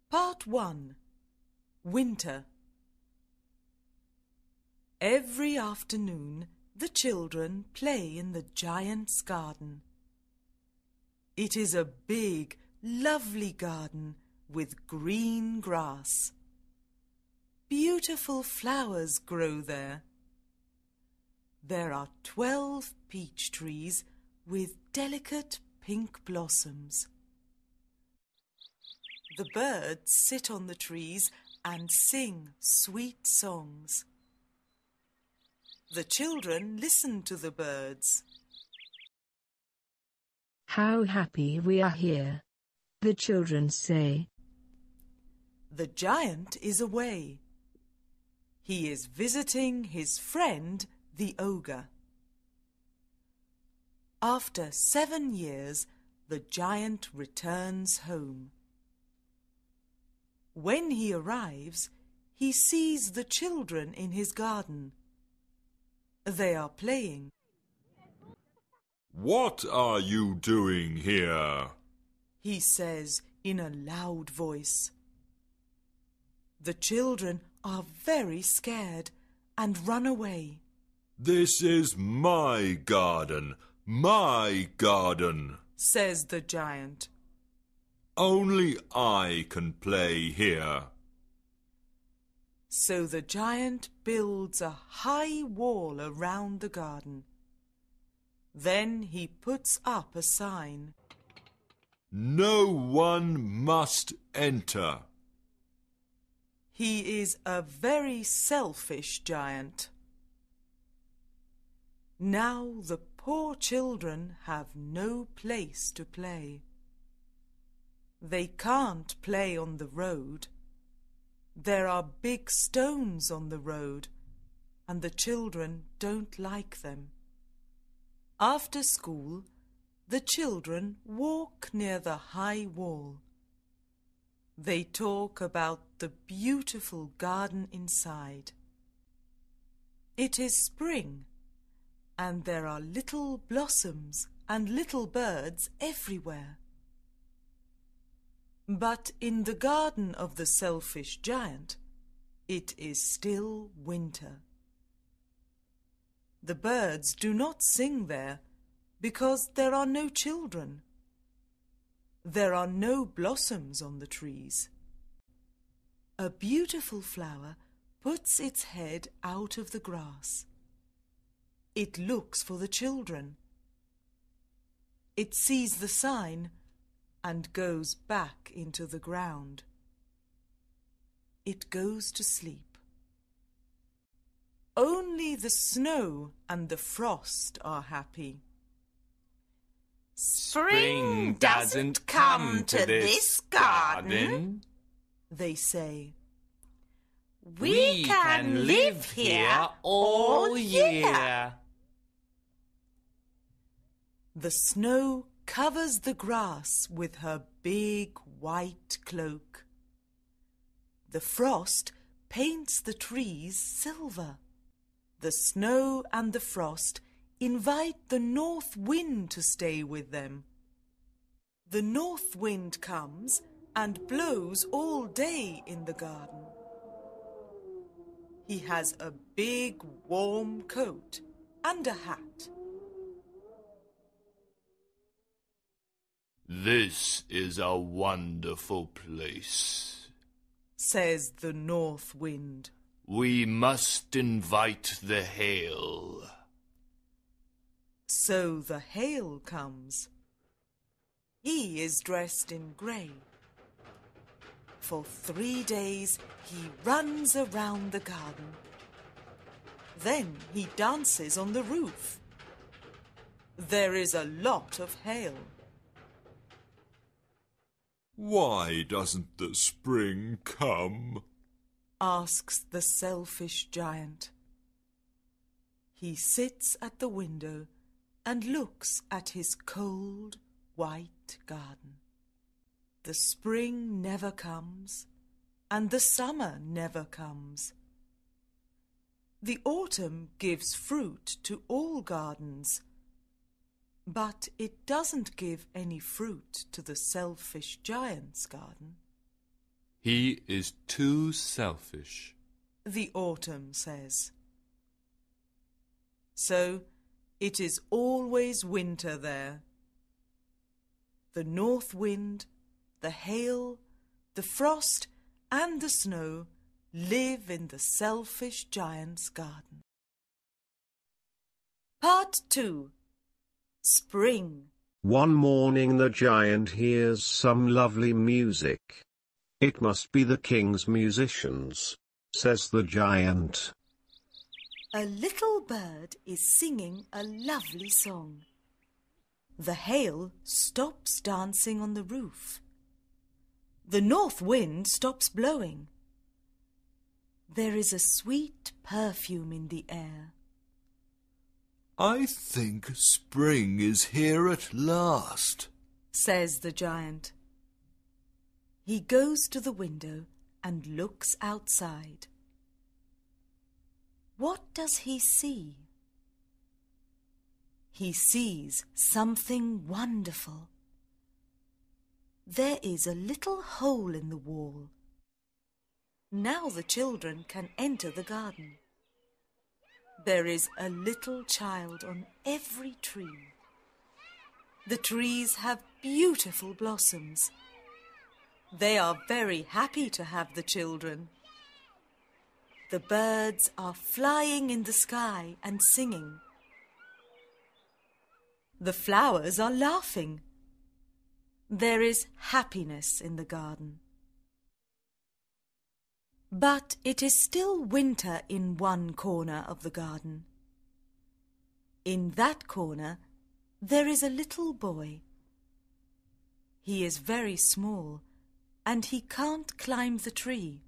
Part 1. Winter. Every afternoon the children play in the giant's garden. It is a big, lovely garden with green grass. Beautiful flowers grow there. There are 12 peach trees with delicate pink blossoms. The birds sit on the trees and sing sweet songs. The children listen to the birds. How happy we are here, the children say. The giant is away. He is visiting his friend, the ogre. After 7 years, the giant returns home. When he arrives, he sees the children in his garden. They are playing. "What are you doing here?" he says in a loud voice. The children are very scared and run away. "This is my garden, says the giant. Only I can play here. So the giant builds a high wall around the garden. Then he puts up a sign. No one must enter. He is a very selfish giant. Now the poor children have no place to play. They can't play on the road. There are big stones on the road, and the children don't like them. After school, the children walk near the high wall. They talk about the beautiful garden inside. It is spring, and there are little blossoms and little birds everywhere. But in the garden of the selfish giant, it is still winter. The birds do not sing there because there are no children. There are no blossoms on the trees. A beautiful flower puts its head out of the grass. It looks for the children. It sees the sign and goes back into the ground. It goes to sleep. Only the snow and the frost are happy. Spring doesn't come to this garden, they say. We can live here all year. The snow covers the grass with her big white cloak. The frost paints the trees silver. The snow and the frost invite the north wind to stay with them. The north wind comes and blows all day in the garden. He has a big warm coat and a hat. "This is a wonderful place," says the north wind. "We must invite the hail." So the hail comes. He is dressed in grey. For 3 days he runs around the garden. Then he dances on the roof. There is a lot of hail. "Why doesn't the spring come?" asks the selfish giant. He sits at the window and looks at his cold, white garden. The spring never comes, and the summer never comes. The autumn gives fruit to all gardens, but it doesn't give any fruit to the selfish giant's garden. He is too selfish. the autumn says. So it is always winter there. The north wind, the hail, the frost and the snow live in the selfish giant's garden. Part 2. Spring. One morning the giant hears some lovely music. It must be the king's musicians, says the giant. A little bird is singing a lovely song. The hail stops dancing on the roof. The north wind stops blowing. There is a sweet perfume in the air. I think spring is here at last, says the giant. He goes to the window and looks outside. What does he see? He sees something wonderful. There is a little hole in the wall. Now the children can enter the garden. There is a little child on every tree. The trees have beautiful blossoms. They are very happy to have the children. The birds are flying in the sky and singing. The flowers are laughing. There is happiness in the garden. But it is still winter in one corner of the garden. In that corner, there is a little boy. He is very small, and he can't climb the tree.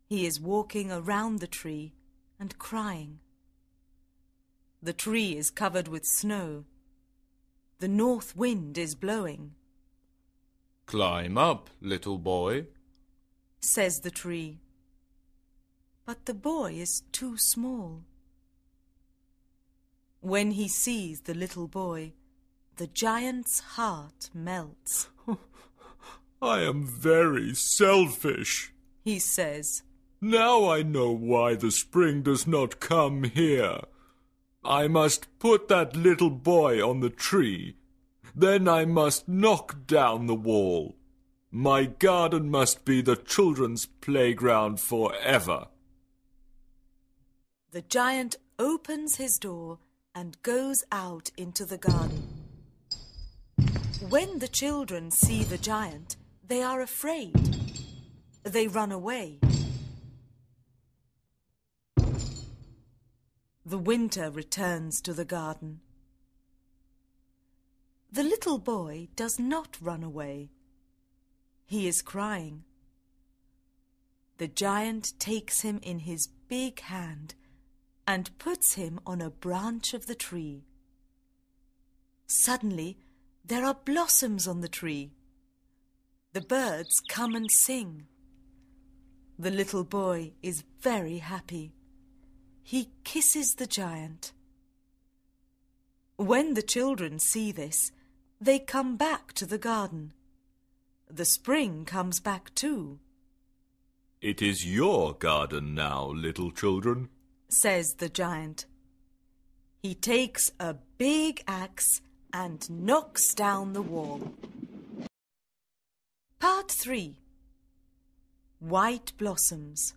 He is walking around the tree and crying. The tree is covered with snow. The north wind is blowing. Climb up, little boy, says the tree. But the boy is too small. When he sees the little boy, the giant's heart melts. I am very selfish, he says. Now I know why the spring does not come here. I must put that little boy on the tree. Then I must knock down the wall. My garden must be the children's playground forever. The giant opens his door and goes out into the garden. When the children see the giant, they are afraid. They run away. The winter returns to the garden. The little boy does not run away. He is crying. The giant takes him in his big hand and puts him on a branch of the tree. Suddenly, there are blossoms on the tree. The birds come and sing. The little boy is very happy. He kisses the giant. When the children see this, they come back to the garden. The spring comes back too. It is your garden now, little children, says the giant. He takes a big axe and knocks down the wall. Part 3. White blossoms.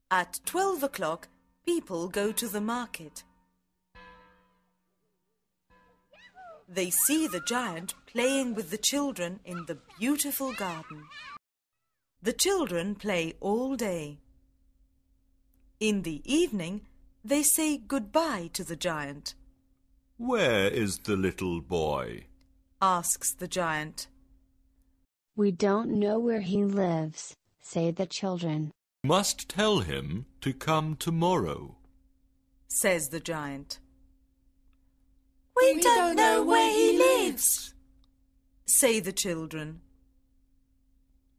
At 12 o'clock, people go to the market. They see the giant playing with the children in the beautiful garden. The children play all day. In the evening, they say goodbye to the giant. Where is the little boy? Asks the giant. We don't know where he lives, say the children. Must tell him to come tomorrow, says the giant. We don't know where he lives, say the children.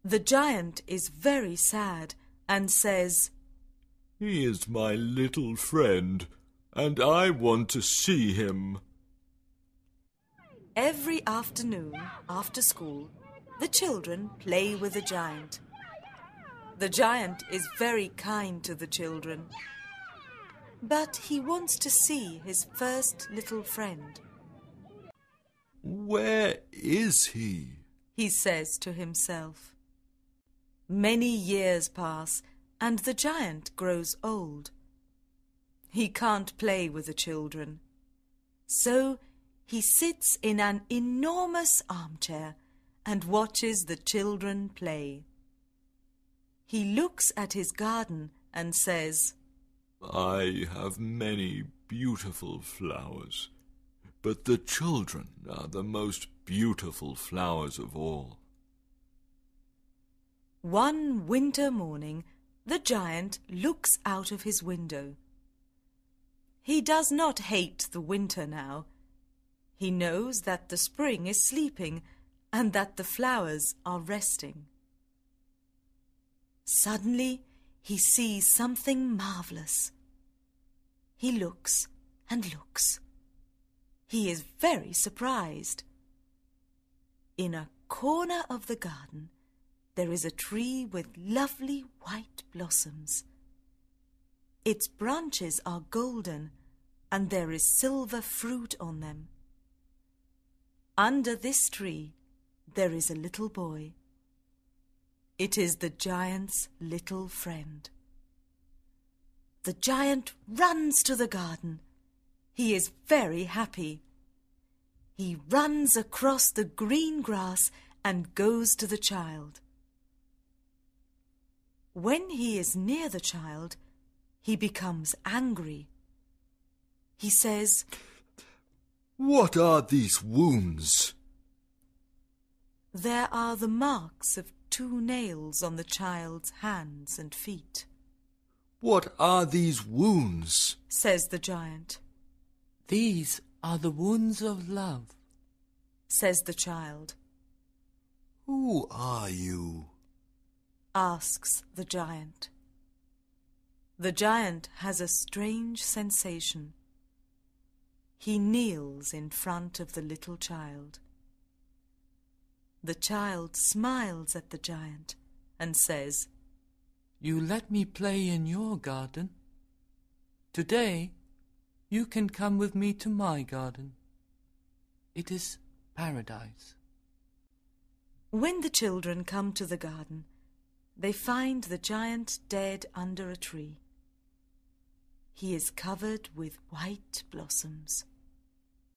The giant is very sad and says, He is my little friend, and I want to see him. Every afternoon, after school, The children play with the giant. The giant is very kind to the children, but he wants to see his first little friend. Where is he says to himself. Many years pass, and the giant grows old. He can't play with the children, so he sits in an enormous armchair and watches the children play. He looks at his garden and says, I have many beautiful flowers, but the children are the most beautiful flowers of all. One winter morning, the giant looks out of his window. He does not hate the winter now. He knows that the spring is sleeping and that the flowers are resting. Suddenly, he sees something marvelous. He looks and looks. He is very surprised. In a corner of the garden, there is a tree with lovely white blossoms. Its branches are golden, and there is silver fruit on them. Under this tree, there is a little boy. It is the giant's little friend. The giant runs to the garden. He is very happy. He runs across the green grass and goes to the child. When he is near the child, he becomes angry. He says, What are these wounds? There are the marks of 2 nails on the child's hands and feet. What are these wounds? Says the giant. These are the wounds of love, says the child. Who are you? Asks the giant. The giant has a strange sensation. He kneels in front of the little child. The child smiles at the giant and says, You let me play in your garden. Today, you can come with me to my garden. It is paradise. When the children come to the garden, they find the giant dead under a tree. He is covered with white blossoms.